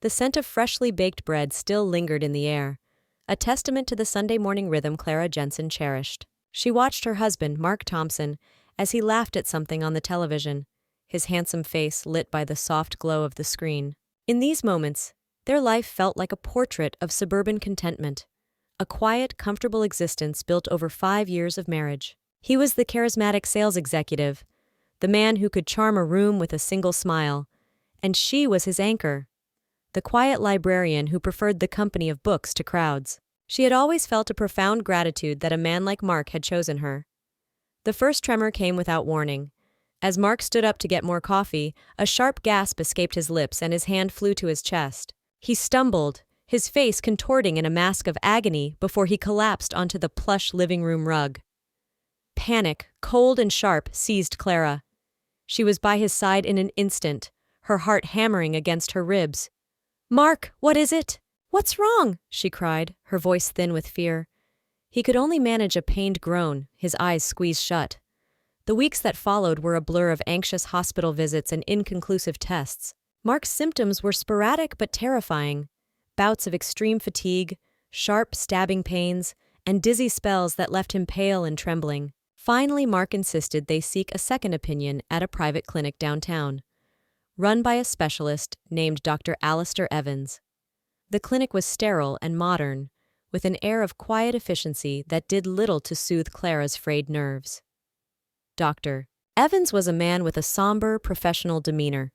The scent of freshly baked bread still lingered in the air, a testament to the Sunday morning rhythm Clara Jensen cherished. She watched her husband, Mark Thompson, as he laughed at something on the television, his handsome face lit by the soft glow of the screen. In these moments, their life felt like a portrait of suburban contentment, a quiet, comfortable existence built over 5 years of marriage. He was the charismatic sales executive, the man who could charm a room with a single smile, and she was his anchor, the quiet librarian who preferred the company of books to crowds. She had always felt a profound gratitude that a man like Mark had chosen her. The first tremor came without warning. As Mark stood up to get more coffee, a sharp gasp escaped his lips and his hand flew to his chest. He stumbled, his face contorting in a mask of agony before he collapsed onto the plush living room rug. Panic, cold and sharp, seized Clara. She was by his side in an instant, her heart hammering against her ribs. "Mark, what is it? What's wrong?" she cried, her voice thin with fear. He could only manage a pained groan, his eyes squeezed shut. The weeks that followed were a blur of anxious hospital visits and inconclusive tests. Mark's symptoms were sporadic but terrifying. Bouts of extreme fatigue, sharp, stabbing pains, and dizzy spells that left him pale and trembling. Finally, Mark insisted they seek a second opinion at a private clinic downtown, run by a specialist named Dr. Alistair Evans. The clinic was sterile and modern, with an air of quiet efficiency that did little to soothe Clara's frayed nerves. Dr. Evans was a man with a somber, professional demeanor.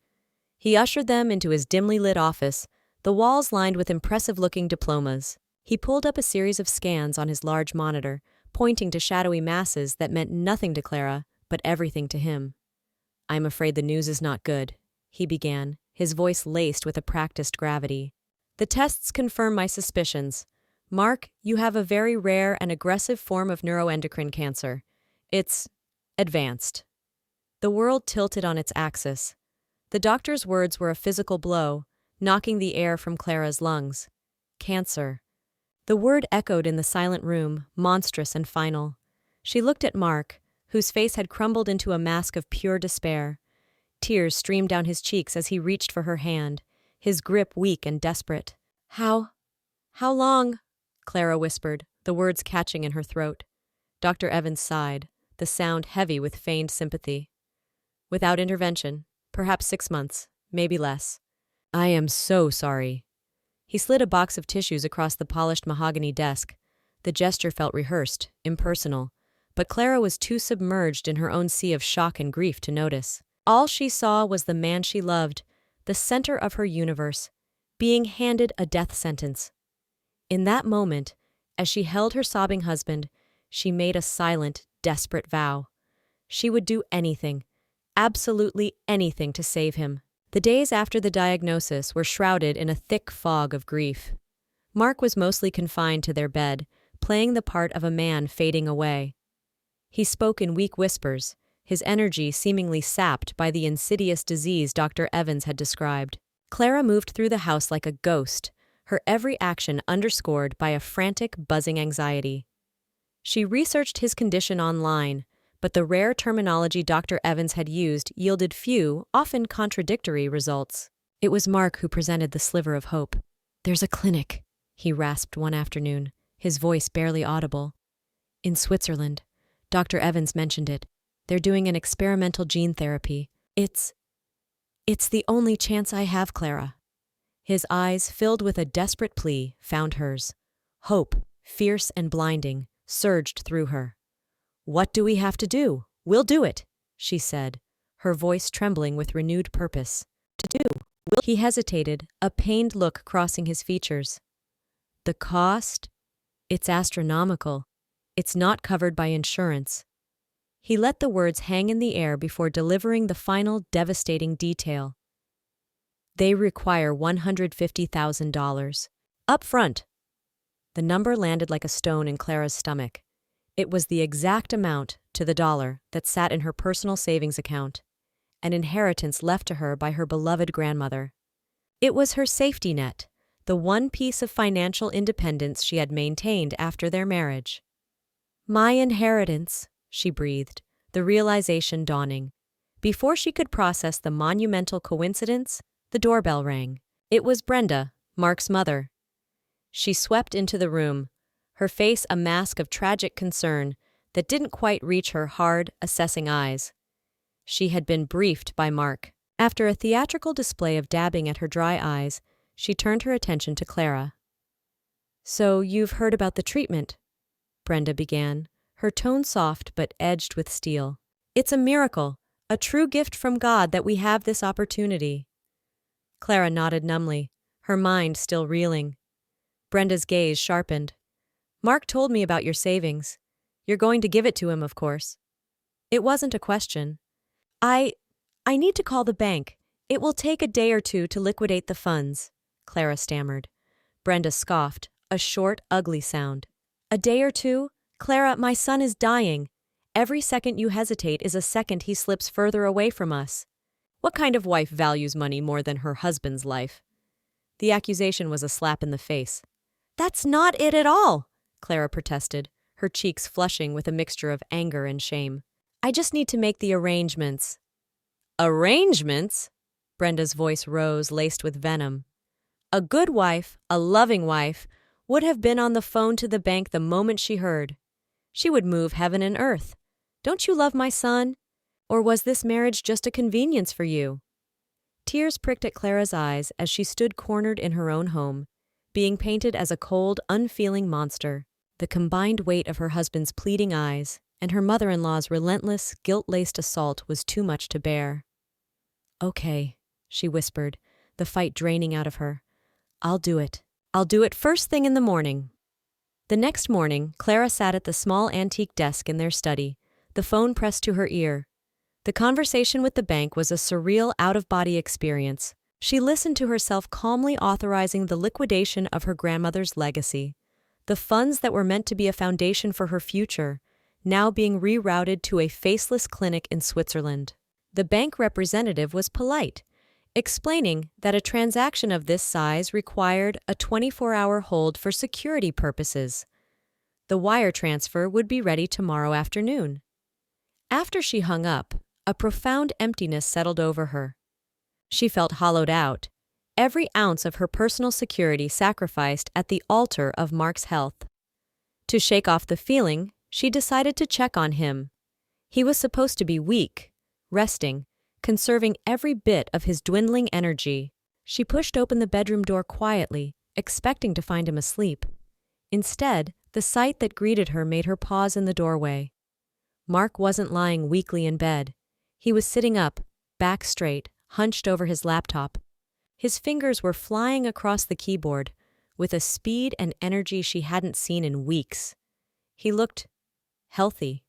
He ushered them into his dimly lit office, the walls lined with impressive-looking diplomas. He pulled up a series of scans on his large monitor, pointing to shadowy masses that meant nothing to Clara, but everything to him. "I'm afraid the news is not good," he began, his voice laced with a practiced gravity. "The tests confirm my suspicions. Mark, you have a very rare and aggressive form of neuroendocrine cancer. It's advanced." The world tilted on its axis. The doctor's words were a physical blow, knocking the air from Clara's lungs. Cancer. The word echoed in the silent room, monstrous and final. She looked at Mark, whose face had crumbled into a mask of pure despair. Tears streamed down his cheeks as he reached for her hand, his grip weak and desperate. How long?" Clara whispered, the words catching in her throat. Dr. Evans sighed, the sound heavy with feigned sympathy. "Without intervention, perhaps 6 months, maybe less." "I am so sorry." He slid a box of tissues across the polished mahogany desk. The gesture felt rehearsed, impersonal, but Clara was too submerged in her own sea of shock and grief to notice. All she saw was the man she loved, the center of her universe, being handed a death sentence. In that moment, as she held her sobbing husband, she made a silent, desperate vow. She would do anything, absolutely anything to save him. The days after the diagnosis were shrouded in a thick fog of grief. Mark was mostly confined to their bed, playing the part of a man fading away. He spoke in weak whispers, his energy seemingly sapped by the insidious disease Dr. Evans had described. Clara moved through the house like a ghost, her every action underscored by a frantic, buzzing anxiety. She researched his condition online, but the rare terminology Dr. Evans had used yielded few, often contradictory results. It was Mark who presented the sliver of hope. "There's a clinic," he rasped one afternoon, his voice barely audible. "In Switzerland. Dr. Evans mentioned it. They're doing an experimental gene therapy. It's the only chance I have, Clara." His eyes, filled with a desperate plea, found hers. Hope, fierce and blinding, surged through her. "What do we have to do? We'll do it," she said, her voice trembling with renewed purpose. He hesitated, a pained look crossing his features. "The cost? It's astronomical. It's not covered by insurance." He let the words hang in the air before delivering the final devastating detail. "They require $150,000. Up front." The number landed like a stone in Clara's stomach. It was the exact amount, to the dollar, that sat in her personal savings account, an inheritance left to her by her beloved grandmother. It was her safety net, the one piece of financial independence she had maintained after their marriage. "My inheritance," she breathed, the realization dawning. Before she could process the monumental coincidence, the doorbell rang. It was Brenda, Mark's mother. She swept into the room, her face a mask of tragic concern that didn't quite reach her hard, assessing eyes. She had been briefed by Mark. After a theatrical display of dabbing at her dry eyes, she turned her attention to Clara. "So you've heard about the treatment?" Brenda began, her tone soft but edged with steel. "It's a miracle, a true gift from God that we have this opportunity." Clara nodded numbly, her mind still reeling. Brenda's gaze sharpened. "Mark told me about your savings. You're going to give it to him, of course." It wasn't a question. I need to call the bank. It will take a day or two to liquidate the funds," Clara stammered. Brenda scoffed, a short, ugly sound. "A day or two? Clara, my son is dying. Every second you hesitate is a second he slips further away from us. What kind of wife values money more than her husband's life?" The accusation was a slap in the face. "That's not it at all," Clara protested, her cheeks flushing with a mixture of anger and shame. "I just need to make the arrangements." "Arrangements?" Brenda's voice rose, laced with venom. A good wife, a loving wife, would have been on the phone to the bank the moment she heard. She would move heaven and earth. "Don't you love my son? Or was this marriage just a convenience for you?" Tears pricked at Clara's eyes as she stood cornered in her own home, being painted as a cold, unfeeling monster. The combined weight of her husband's pleading eyes and her mother-in-law's relentless, guilt-laced assault was too much to bear. "Okay," she whispered, the fight draining out of her. "I'll do it. I'll do it first thing in the morning." The next morning, Clara sat at the small antique desk in their study, the phone pressed to her ear. The conversation with the bank was a surreal, out-of-body experience. She listened to herself calmly authorizing the liquidation of her grandmother's legacy. The funds that were meant to be a foundation for her future, now being rerouted to a faceless clinic in Switzerland. The bank representative was polite, explaining that a transaction of this size required a 24-hour hold for security purposes. The wire transfer would be ready tomorrow afternoon. After she hung up, a profound emptiness settled over her. She felt hollowed out, every ounce of her personal security sacrificed at the altar of Mark's health. To shake off the feeling, she decided to check on him. He was supposed to be weak, resting, conserving every bit of his dwindling energy. She pushed open the bedroom door quietly, expecting to find him asleep. Instead, the sight that greeted her made her pause in the doorway. Mark wasn't lying weakly in bed. He was sitting up, back straight, hunched over his laptop. His fingers were flying across the keyboard, with a speed and energy she hadn't seen in weeks. He looked healthy.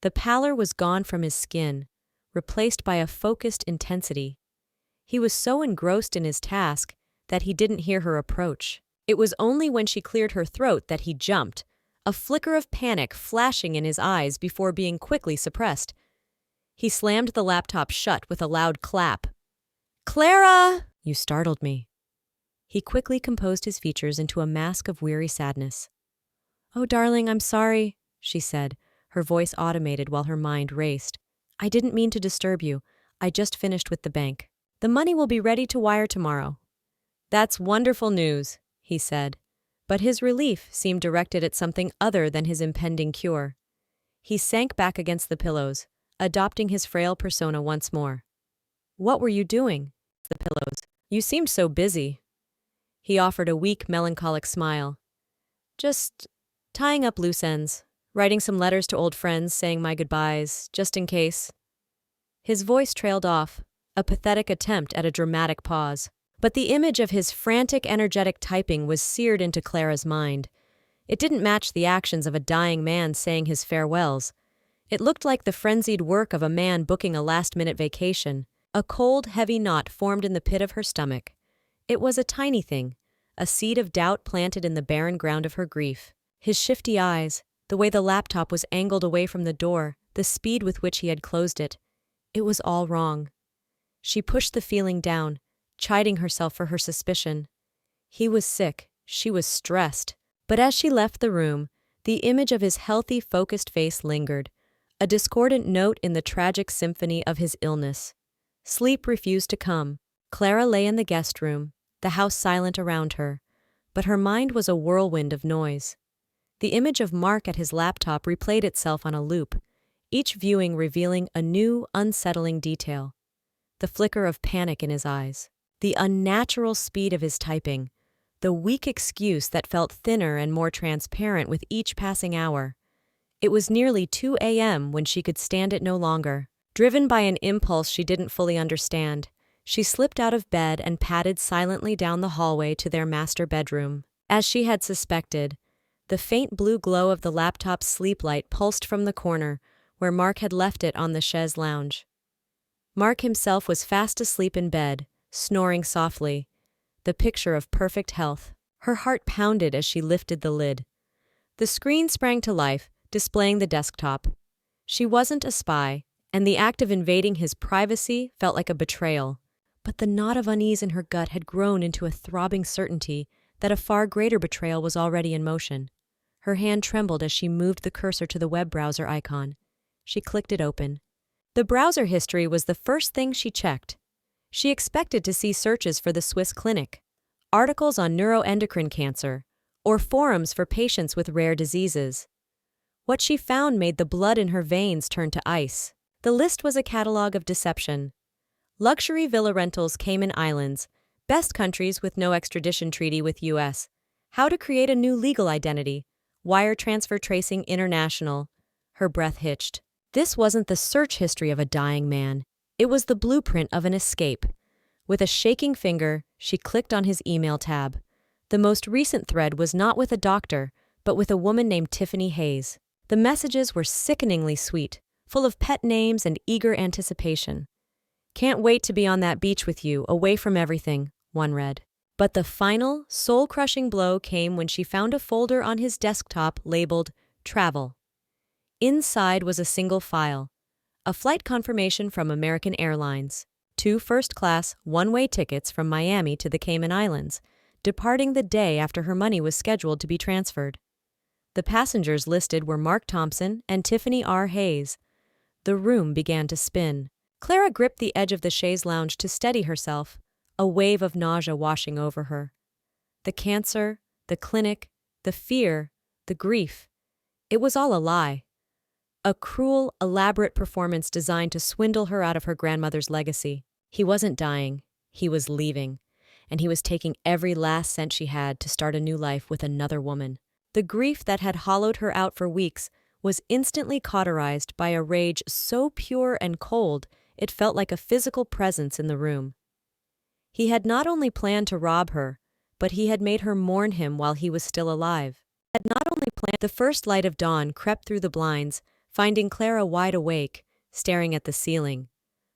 The pallor was gone from his skin, replaced by a focused intensity. He was so engrossed in his task that he didn't hear her approach. It was only when she cleared her throat that he jumped, a flicker of panic flashing in his eyes before being quickly suppressed. He slammed the laptop shut with a loud clap. "Clara! You startled me." He quickly composed his features into a mask of weary sadness. "Oh, darling, I'm sorry," she said, her voice automated while her mind raced. "I didn't mean to disturb you. I just finished with the bank. The money will be ready to wire tomorrow." "That's wonderful news," he said, but his relief seemed directed at something other than his impending cure. He sank back against the pillows, adopting his frail persona once more. "What were you doing?" The pillows. "You seemed so busy." He offered a weak, melancholic smile. "Just tying up loose ends, writing some letters to old friends saying my goodbyes, just in case." His voice trailed off, a pathetic attempt at a dramatic pause. But the image of his frantic, energetic typing was seared into Clara's mind. It didn't match the actions of a dying man saying his farewells. It looked like the frenzied work of a man booking a last-minute vacation. A cold, heavy knot formed in the pit of her stomach. It was a tiny thing, a seed of doubt planted in the barren ground of her grief. His shifty eyes, the way the laptop was angled away from the door, the speed with which he had closed it. It was all wrong. She pushed the feeling down, chiding herself for her suspicion. He was sick, she was stressed. But as she left the room, the image of his healthy, focused face lingered, a discordant note in the tragic symphony of his illness. Sleep refused to come. Clara lay in the guest room, the house silent around her, but her mind was a whirlwind of noise. The image of Mark at his laptop replayed itself on a loop, each viewing revealing a new, unsettling detail. The flicker of panic in his eyes, the unnatural speed of his typing, the weak excuse that felt thinner and more transparent with each passing hour. It was nearly 2 a.m. when she could stand it no longer. Driven by an impulse she didn't fully understand, she slipped out of bed and padded silently down the hallway to their master bedroom. As she had suspected, the faint blue glow of the laptop's sleep light pulsed from the corner where Mark had left it on the chaise lounge. Mark himself was fast asleep in bed, snoring softly, the picture of perfect health. Her heart pounded as she lifted the lid. The screen sprang to life, displaying the desktop. She wasn't a spy, and the act of invading his privacy felt like a betrayal. But the knot of unease in her gut had grown into a throbbing certainty that a far greater betrayal was already in motion. Her hand trembled as she moved the cursor to the web browser icon. She clicked it open. The browser history was the first thing she checked. She expected to see searches for the Swiss clinic, articles on neuroendocrine cancer, or forums for patients with rare diseases. What she found made the blood in her veins turn to ice. The list was a catalog of deception. Luxury villa rentals, Cayman Islands, best countries with no extradition treaty with U.S., how to create a new legal identity, wire transfer tracing international. Her breath hitched. This wasn't the search history of a dying man. It was the blueprint of an escape. With a shaking finger, she clicked on his email tab. The most recent thread was not with a doctor, but with a woman named Tiffany Hayes. The messages were sickeningly sweet, full of pet names and eager anticipation. "Can't wait to be on that beach with you, away from everything," one read. But the final, soul-crushing blow came when she found a folder on his desktop labeled Travel. Inside was a single file, a flight confirmation from American Airlines, 2 first-class, one-way tickets from Miami to the Cayman Islands, departing the day after her money was scheduled to be transferred. The passengers listed were Mark Thompson and Tiffany R. Hayes. The room began to spin. Clara gripped the edge of the chaise lounge to steady herself, a wave of nausea washing over her. The cancer, the clinic, the fear, the grief. It was all a lie. A cruel, elaborate performance designed to swindle her out of her grandmother's legacy. He wasn't dying. He was leaving. And he was taking every last cent she had to start a new life with another woman. The grief that had hollowed her out for weeks was instantly cauterized by a rage so pure and cold it felt like a physical presence in the room. He had not only planned to rob her, but he had made her mourn him while he was still alive. The first light of dawn crept through the blinds, finding Clara wide awake, staring at the ceiling.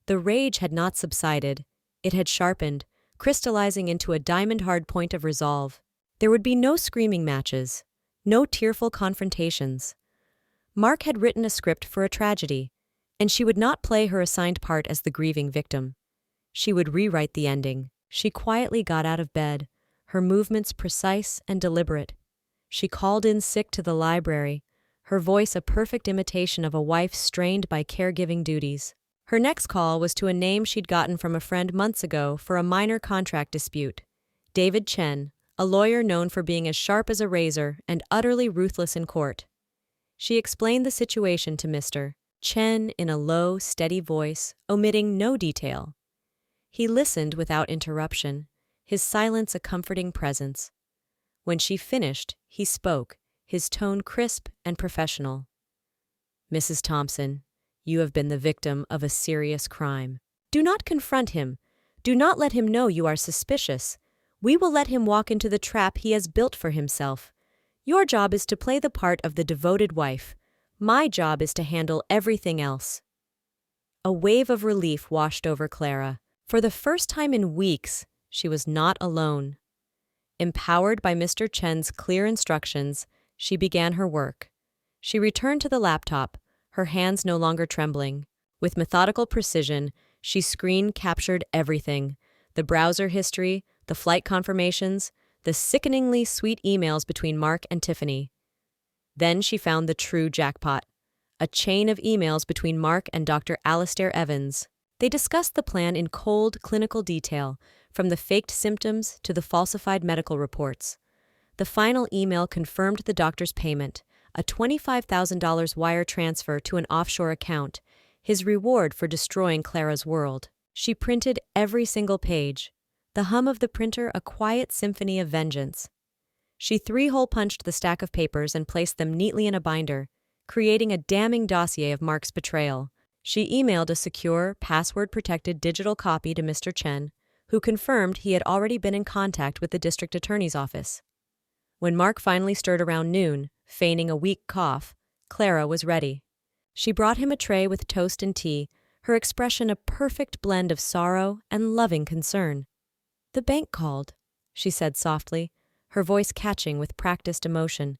The rage had not subsided. It had sharpened, crystallizing into a diamond-hard point of resolve. There would be no screaming matches, no tearful confrontations. Mark had written a script for a tragedy, and she would not play her assigned part as the grieving victim. She would rewrite the ending. She quietly got out of bed, her movements precise and deliberate. She called in sick to the library, her voice a perfect imitation of a wife strained by caregiving duties. Her next call was to a name she'd gotten from a friend months ago for a minor contract dispute. David Chen, a lawyer known for being as sharp as a razor and utterly ruthless in court. She explained the situation to Mr. Chen in a low, steady voice, omitting no detail. He listened without interruption, his silence a comforting presence. When she finished, he spoke, his tone crisp and professional. "Mrs. Thompson, you have been the victim of a serious crime. Do not confront him. Do not let him know you are suspicious. We will let him walk into the trap he has built for himself. Your job is to play the part of the devoted wife. My job is to handle everything else." A wave of relief washed over Clara. For the first time in weeks, she was not alone. Empowered by Mr. Chen's clear instructions, she began her work. She returned to the laptop, her hands no longer trembling. With methodical precision, she screen-captured everything: the browser history, the flight confirmations, the sickeningly sweet emails between Mark and Tiffany. Then she found the true jackpot: a chain of emails between Mark and Dr. Alastair Evans. They discussed the plan in cold, clinical detail, from the faked symptoms to the falsified medical reports. The final email confirmed the doctor's payment, a $25,000 wire transfer to an offshore account, his reward for destroying Clara's world. She printed every single page, the hum of the printer a quiet symphony of vengeance. She three-hole punched the stack of papers and placed them neatly in a binder, creating a damning dossier of Mark's betrayal. She emailed a secure, password-protected digital copy to Mr. Chen, who confirmed he had already been in contact with the district attorney's office. When Mark finally stirred around noon, feigning a weak cough, Clara was ready. She brought him a tray with toast and tea, her expression a perfect blend of sorrow and loving concern. "The bank called," she said softly, her voice catching with practiced emotion.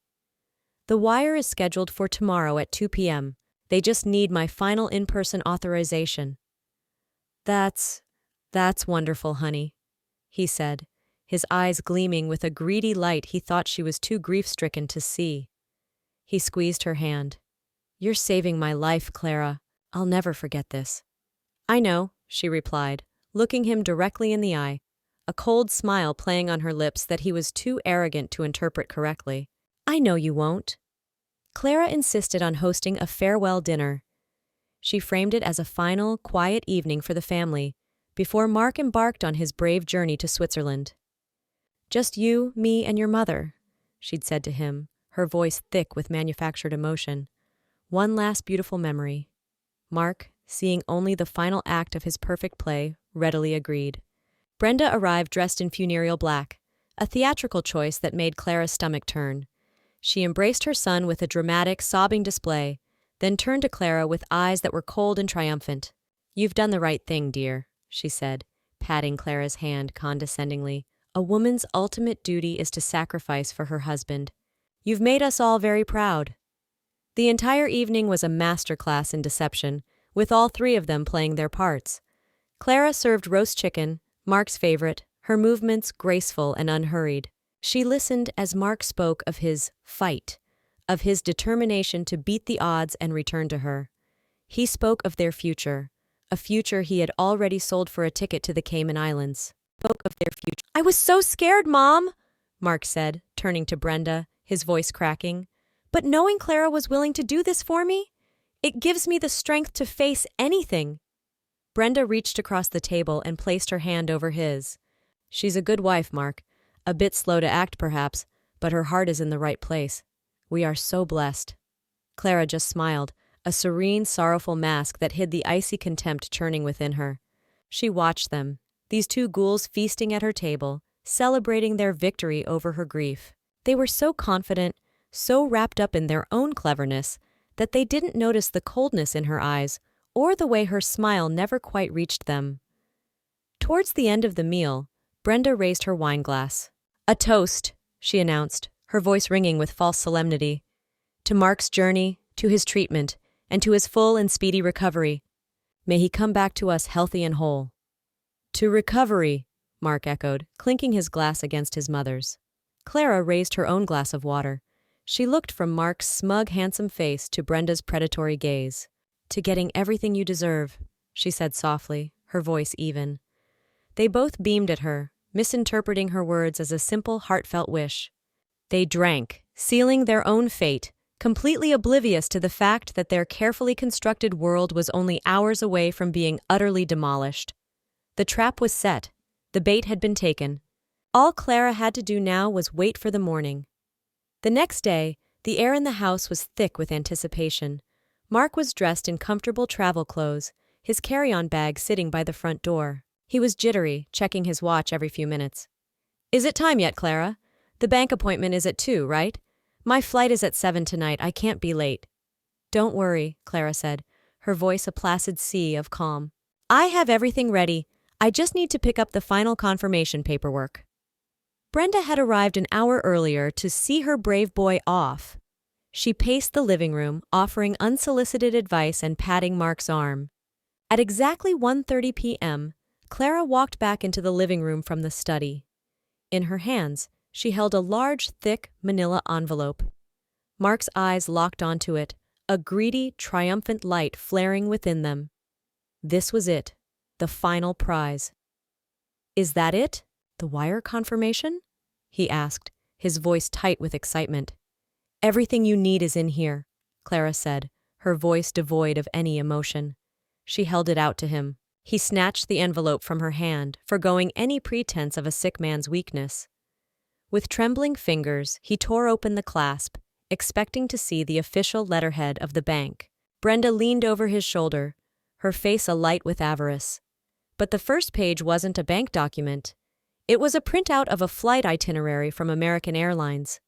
"The wire is scheduled for tomorrow at 2 p.m. They just need my final in-person authorization." That's wonderful, honey," he said, his eyes gleaming with a greedy light he thought she was too grief-stricken to see. He squeezed her hand. "You're saving my life, Clara. I'll never forget this." "I know," she replied, looking him directly in the eye, a cold smile playing on her lips that he was too arrogant to interpret correctly. "I know you won't." Clara insisted on hosting a farewell dinner. She framed it as a final, quiet evening for the family, before Mark embarked on his brave journey to Switzerland. "Just you, me, and your mother," she'd said to him, her voice thick with manufactured emotion. "One last beautiful memory." Mark, seeing only the final act of his perfect play, readily agreed. Brenda arrived dressed in funereal black, a theatrical choice that made Clara's stomach turn. She embraced her son with a dramatic, sobbing display, then turned to Clara with eyes that were cold and triumphant. "You've done the right thing, dear," she said, patting Clara's hand condescendingly. "A woman's ultimate duty is to sacrifice for her husband. You've made us all very proud." The entire evening was a masterclass in deception, with all three of them playing their parts. Clara served roast chicken, Mark's favorite, her movements graceful and unhurried. She listened as Mark spoke of his fight, of his determination to beat the odds and return to her. He spoke of their future, a future he had already sold for a ticket to the Cayman Islands. "I was so scared, Mom," Mark said, turning to Brenda, his voice cracking. "But knowing Clara was willing to do this for me, it gives me the strength to face anything." Brenda reached across the table and placed her hand over his. "She's a good wife, Mark. A bit slow to act, perhaps, but her heart is in the right place. We are so blessed." Clara just smiled, a serene, sorrowful mask that hid the icy contempt churning within her. She watched them, these two ghouls feasting at her table, celebrating their victory over her grief. They were so confident, so wrapped up in their own cleverness, that they didn't notice the coldness in her eyes or the way her smile never quite reached them. Towards the end of the meal, Brenda raised her wine glass. "A toast," she announced, her voice ringing with false solemnity. "To Mark's journey, to his treatment, and to his full and speedy recovery. May he come back to us healthy and whole." "To recovery," Mark echoed, clinking his glass against his mother's. Clara raised her own glass of water. She looked from Mark's smug, handsome face to Brenda's predatory gaze. "To getting everything you deserve," she said softly, her voice even. They both beamed at her, misinterpreting her words as a simple, heartfelt wish. They drank, sealing their own fate, completely oblivious to the fact that their carefully constructed world was only hours away from being utterly demolished. The trap was set. The bait had been taken. All Clara had to do now was wait for the morning. The next day, the air in the house was thick with anticipation. Mark was dressed in comfortable travel clothes, his carry-on bag sitting by the front door. He was jittery, checking his watch every few minutes. "Is it time yet, Clara? The bank appointment is at 2, right? My flight is at 7 tonight. I can't be late." "Don't worry," Clara said, her voice a placid sea of calm. "I have everything ready. I just need to pick up the final confirmation paperwork." Brenda had arrived an hour earlier to see her brave boy off. She paced the living room, offering unsolicited advice and patting Mark's arm. At exactly 1:30 p.m., Clara walked back into the living room from the study. In her hands, she held a large, thick manila envelope. Mark's eyes locked onto it, a greedy, triumphant light flaring within them. This was it, the final prize. Is that it? The wire confirmation? He asked, his voice tight with excitement. Everything you need is in here, Clara said, her voice devoid of any emotion. She held it out to him. He snatched the envelope from her hand, forgoing any pretense of a sick man's weakness. With trembling fingers, he tore open the clasp, expecting to see the official letterhead of the bank. Brenda leaned over his shoulder, her face alight with avarice. But the first page wasn't a bank document. It was a printout of a flight itinerary from American Airlines.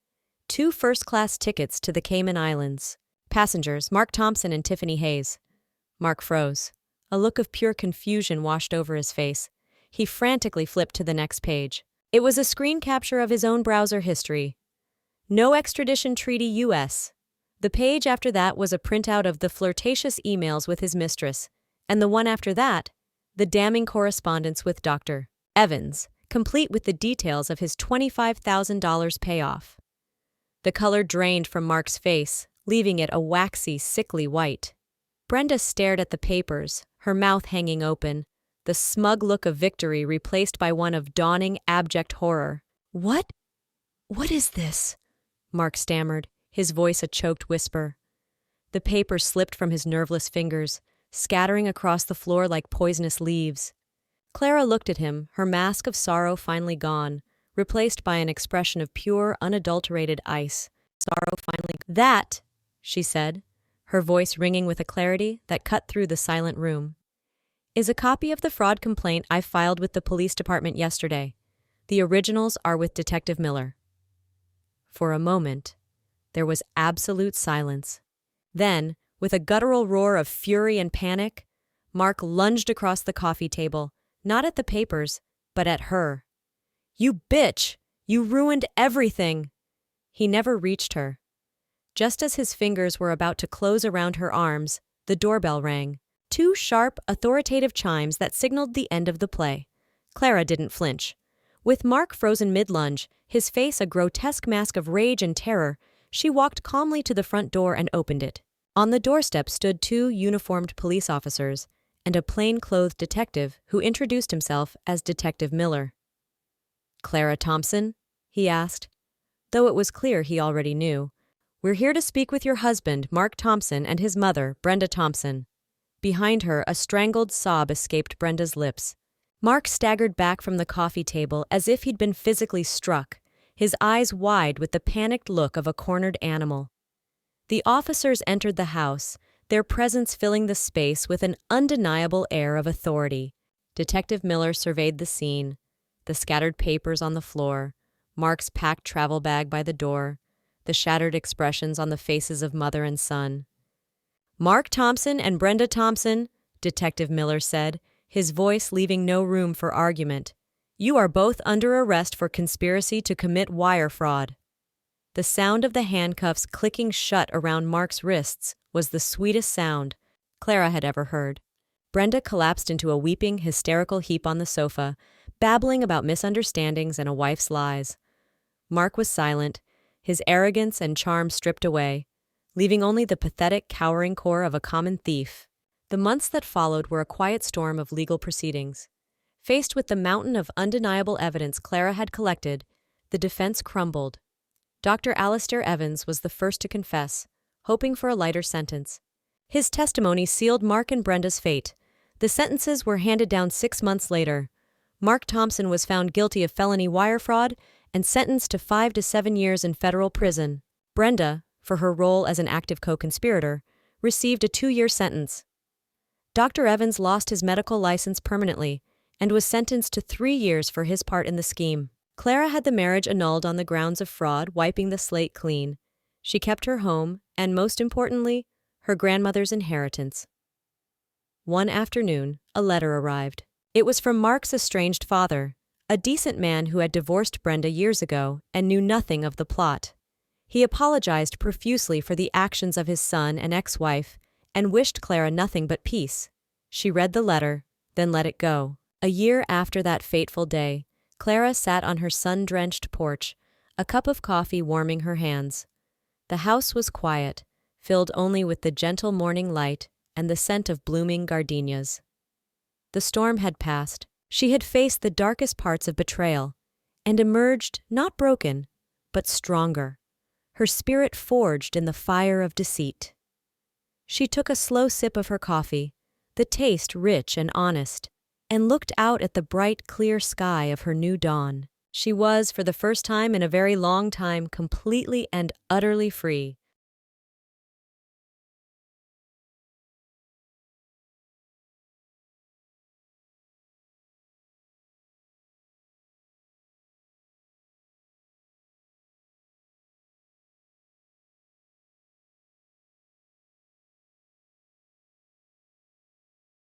2 first-class tickets to the Cayman Islands. Passengers, Mark Thompson and Tiffany Hayes. Mark froze. A look of pure confusion washed over his face. He frantically flipped to the next page. It was a screen capture of his own browser history. No extradition treaty U.S. The page after that was a printout of the flirtatious emails with his mistress, and the one after that, the damning correspondence with Dr. Evans, complete with the details of his $25,000 payoff. The color drained from Mark's face, leaving it a waxy, sickly white. Brenda stared at the papers, her mouth hanging open, the smug look of victory replaced by one of dawning, abject horror. What is this? Mark stammered, his voice a choked whisper. The paper slipped from his nerveless fingers, scattering across the floor like poisonous leaves. Clara looked at him, her mask of sorrow finally gone, replaced by an expression of pure, unadulterated ice. That, she said, her voice ringing with a clarity that cut through the silent room, is a copy of the fraud complaint I filed with the police department yesterday. The originals are with Detective Miller. For a moment, there was absolute silence. Then, with a guttural roar of fury and panic, Mark lunged across the coffee table, not at the papers, but at her. You bitch! You ruined everything! He never reached her. Just as his fingers were about to close around her arms, the doorbell rang. 2 sharp, authoritative chimes that signaled the end of the play. Clara didn't flinch. With Mark frozen mid-lunge, his face a grotesque mask of rage and terror, she walked calmly to the front door and opened it. On the doorstep stood 2 uniformed police officers and a plain-clothed detective who introduced himself as Detective Miller. Clara Thompson? He asked, though it was clear he already knew. We're here to speak with your husband, Mark Thompson, and his mother, Brenda Thompson. Behind her, a strangled sob escaped Brenda's lips. Mark staggered back from the coffee table as if he'd been physically struck, his eyes wide with the panicked look of a cornered animal. The officers entered the house, their presence filling the space with an undeniable air of authority. Detective Miller surveyed the scene, the scattered papers on the floor, Mark's packed travel bag by the door, the shattered expressions on the faces of mother and son. Mark Thompson and Brenda Thompson, Detective Miller said, his voice leaving no room for argument. You are both under arrest for conspiracy to commit wire fraud. The sound of the handcuffs clicking shut around Mark's wrists was the sweetest sound Clara had ever heard. Brenda collapsed into a weeping, hysterical heap on the sofa, babbling about misunderstandings and a wife's lies. Mark was silent, his arrogance and charm stripped away, leaving only the pathetic, cowering core of a common thief. The months that followed were a quiet storm of legal proceedings. Faced with the mountain of undeniable evidence Clara had collected, the defense crumbled. Dr. Alistair Evans was the first to confess, hoping for a lighter sentence. His testimony sealed Mark and Brenda's fate. The sentences were handed down 6 months later. Mark Thompson was found guilty of felony wire fraud and sentenced to 5 to 7 years in federal prison. Brenda, for her role as an active co-conspirator, received a 2-year sentence. Dr. Evans lost his medical license permanently and was sentenced to 3 years for his part in the scheme. Clara had the marriage annulled on the grounds of fraud, wiping the slate clean. She kept her home and, most importantly, her grandmother's inheritance. One afternoon, a letter arrived. It was from Mark's estranged father, a decent man who had divorced Brenda years ago and knew nothing of the plot. He apologized profusely for the actions of his son and ex-wife and wished Clara nothing but peace. She read the letter, then let it go. A year after that fateful day, Clara sat on her sun-drenched porch, a cup of coffee warming her hands. The house was quiet, filled only with the gentle morning light and the scent of blooming gardenias. The storm had passed, She had faced the darkest parts of betrayal and emerged not broken, but stronger, her spirit forged in the fire of deceit. She took a slow sip of her coffee, the taste rich and honest, and looked out at the bright, clear sky of her new dawn. She was, for the first time in a very long time, completely and utterly free.